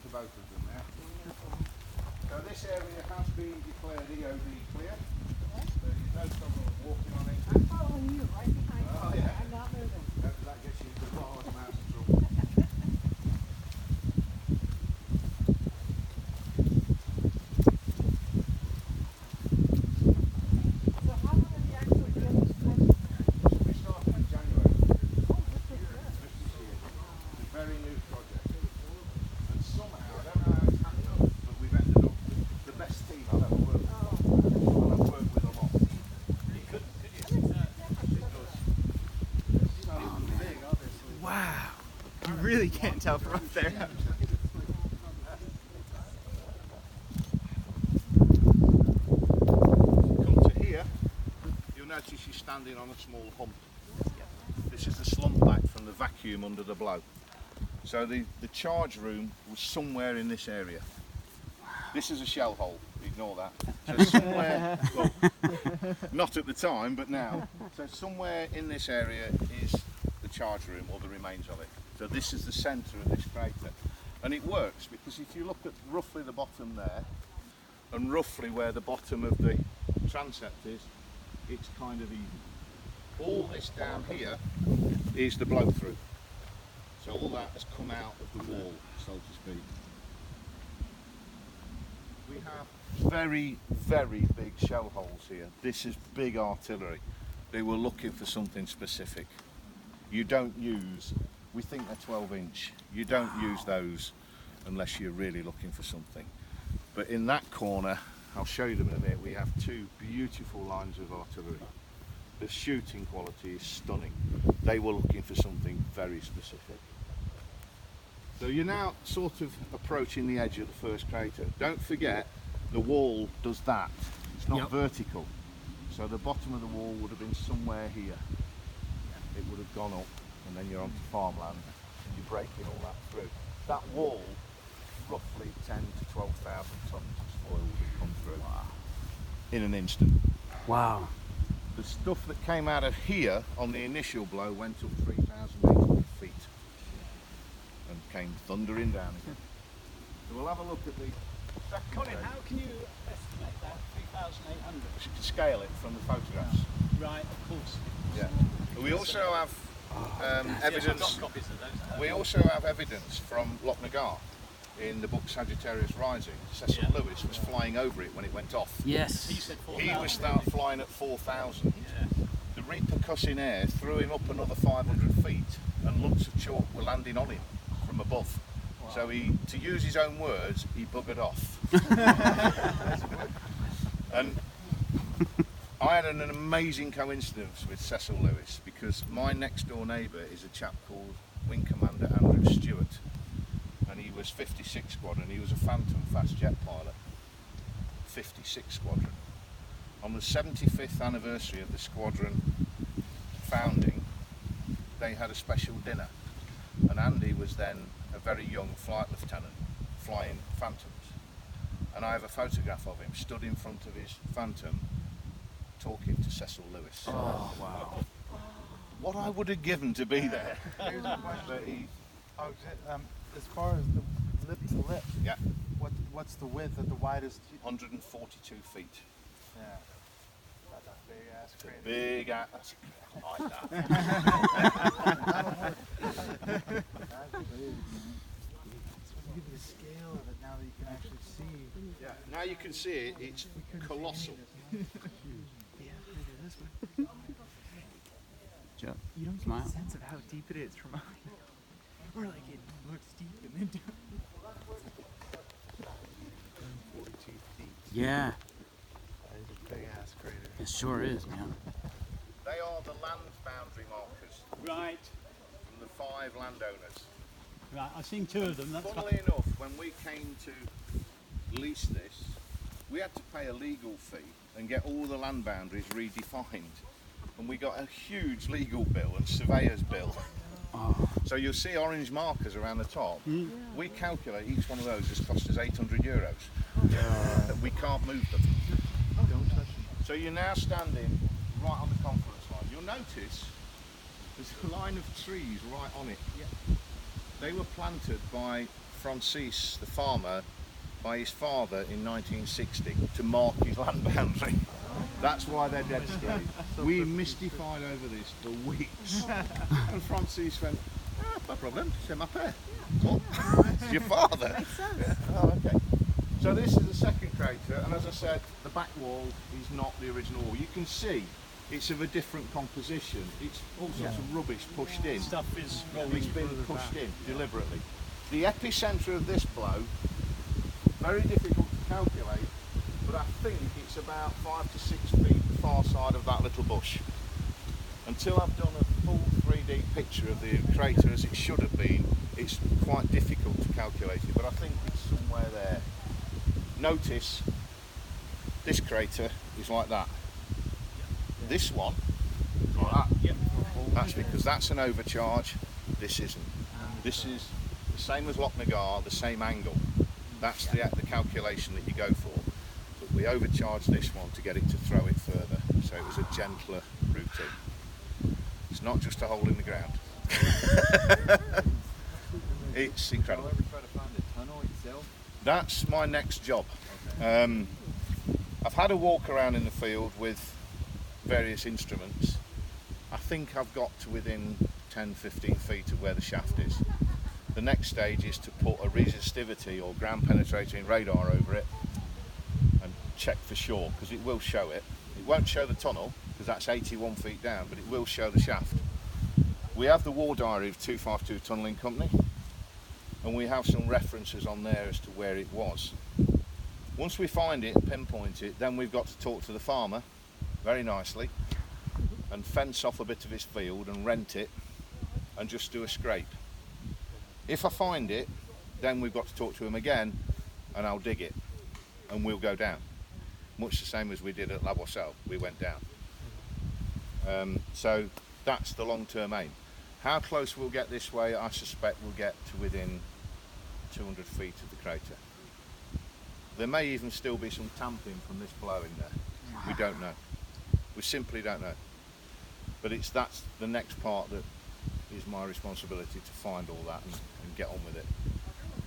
to both of them now. So this area has been declared EOD clear. So there's no problem walking on it. I'm following you right behind you. Oh, yeah. I'm not moving. That gets you into large amounts of trouble. So how long have you actually been in this place? We started in January. Oh, this is good. This year. It's a very new project. And somehow, I don't know how it's happened, but we've ended up with the best team I've ever worked with. And I've worked with a lot. Wow, you really can't tell from up there. Come to here, you'll notice you're standing on a small hump. This is the slump back from the vacuum under the blow. So the charge room was somewhere in this area. This is a shell hole, ignore that. So somewhere, well, not at the time, but now. So somewhere in this area is the charge room, or the remains of it. So this is the centre of this crater. And it works because if you look at roughly the bottom there, and roughly where the bottom of the transept is, it's kind of even. All this down here is the blow through. So all that has come out of the wall, so to speak. We have very, very big shell holes here. This is big artillery. They were looking for something specific. You don't use, we think they're 12-inch. You don't use those unless you're really looking for something. But in that corner, I'll show you them in a minute, we have two beautiful lines of artillery. The shooting quality is stunning. They were looking for something very specific. So you're now sort of approaching the edge of the first crater. Don't forget, the wall does that. It's not vertical. So the bottom of the wall would have been somewhere here. It would have gone up, and then you're onto farmland, and you're breaking all that through. That wall, roughly 10 to 12,000 tons of spoil would have come through in an instant. Wow. The stuff that came out of here on the initial blow went up 3,800 feet and came thundering down again. So we'll have a look at the second Colin, crater. how can you estimate that 3,800? You can scale it from the photographs. Right, of course. Yeah. We also have evidence. Yes, I've got copies of those. We also have evidence from Loch Nagar in the book Sagittarius Rising. Cecil Lewis was flying over it when it went off. Yes. He said 4,000. He was start flying at 4,000. Yeah. The repercussing air threw him up another 500 feet, and lumps of chalk were landing on him from above. Wow. So he, to use his own words, he buggered off. And I had an amazing coincidence with Cecil Lewis, because my next door neighbour is a chap called Wing Commander Andrew Stewart, and he was 56 Squadron. He was a Phantom fast jet pilot, 56 Squadron. On the 75th anniversary of the squadron founding, they had a special dinner, and Andy was then a very young flight lieutenant flying Phantoms, and I have a photograph of him stood in front of his Phantom talking to Cecil Lewis. Oh, wow. What I would have given to be there. Here's a question. But he, As far as the lip to lip, yeah, what's the width at the widest? 142 feet. Yeah. That's a big ass crater. Big ass. I like that. That's big. So give you the scale of it now that you can actually see. Yeah, now you can see it, it's colossal. Joe, You don't get smile. a sense of how deep it is from out here. Or like it looks deep and then down. 42 feet. Yeah, That is a big ass crater. it sure is, man. They are the land boundary markers Right, from the 5 landowners. right. I've seen 2 of them. That's Funnily enough, when we came to lease this, we had to pay a legal fee and get all the land boundaries redefined. And we got a huge legal bill and surveyor's bill. Oh, So you'll see orange markers around the top. We calculate each one of those has cost us 800 euros. We can't move them. Don't touch them. So you're now standing right on the confluence line. You'll notice there's a line of trees right on it. They were planted by Francis, the farmer, by his father in 1960 to mark his land boundary. That's why they're dead straight. We mystified over this for weeks. And Francis went, no problem, c'est ma père. What? It's your father? Makes sense. Yeah. Oh, okay. So this is the second crater, and as I said, the back wall is not the original wall. You can see it's of a different composition. It's all sorts of rubbish pushed in. Stuff is It's rolling. been pushed in deliberately. The epicentre of this blow, very difficult to calculate, but I think it's about 5 to 6 feet the far side of that little bush. Until I've done a full 3D picture of the crater as it should have been, it's quite difficult to calculate it, but I think it's somewhere there. Notice this crater is like that. This one, like that. Yep. That's because that's an overcharge, this isn't. This is the same as Lochnagar, the same angle. That's the calculation that you go for. But we overcharged this one to get it to throw it further, so it was a gentler routing. It's not just a hole in the ground. It's incredible. Ever try to find the tunnel itself? That's my next job. I've had a walk around in the field with various instruments. I think I've got to within 10-15 feet of where the shaft is. The next stage is to put a resistivity or ground penetrating radar over it and check for sure, because it will show it. It won't show the tunnel because that's 81 feet down, but it will show the shaft. We have the war diary of 252 Tunnelling Company, and we have some references on there as to where it was. Once we find it, pinpoint it, then we've got to talk to the farmer very nicely and fence off a bit of his field and rent it and just do a scrape. If I find it, then we've got to talk to him again and I'll dig it and we'll go down. Much the same as we did at La Boisselle, we went down. So that's the long-term aim. How close we'll get this way, I suspect we'll get to within 200 feet of the crater. There may even still be some tamping from this blow in there. We don't know. We simply don't know. But that's the next part that is my responsibility, to find all that and get on with it.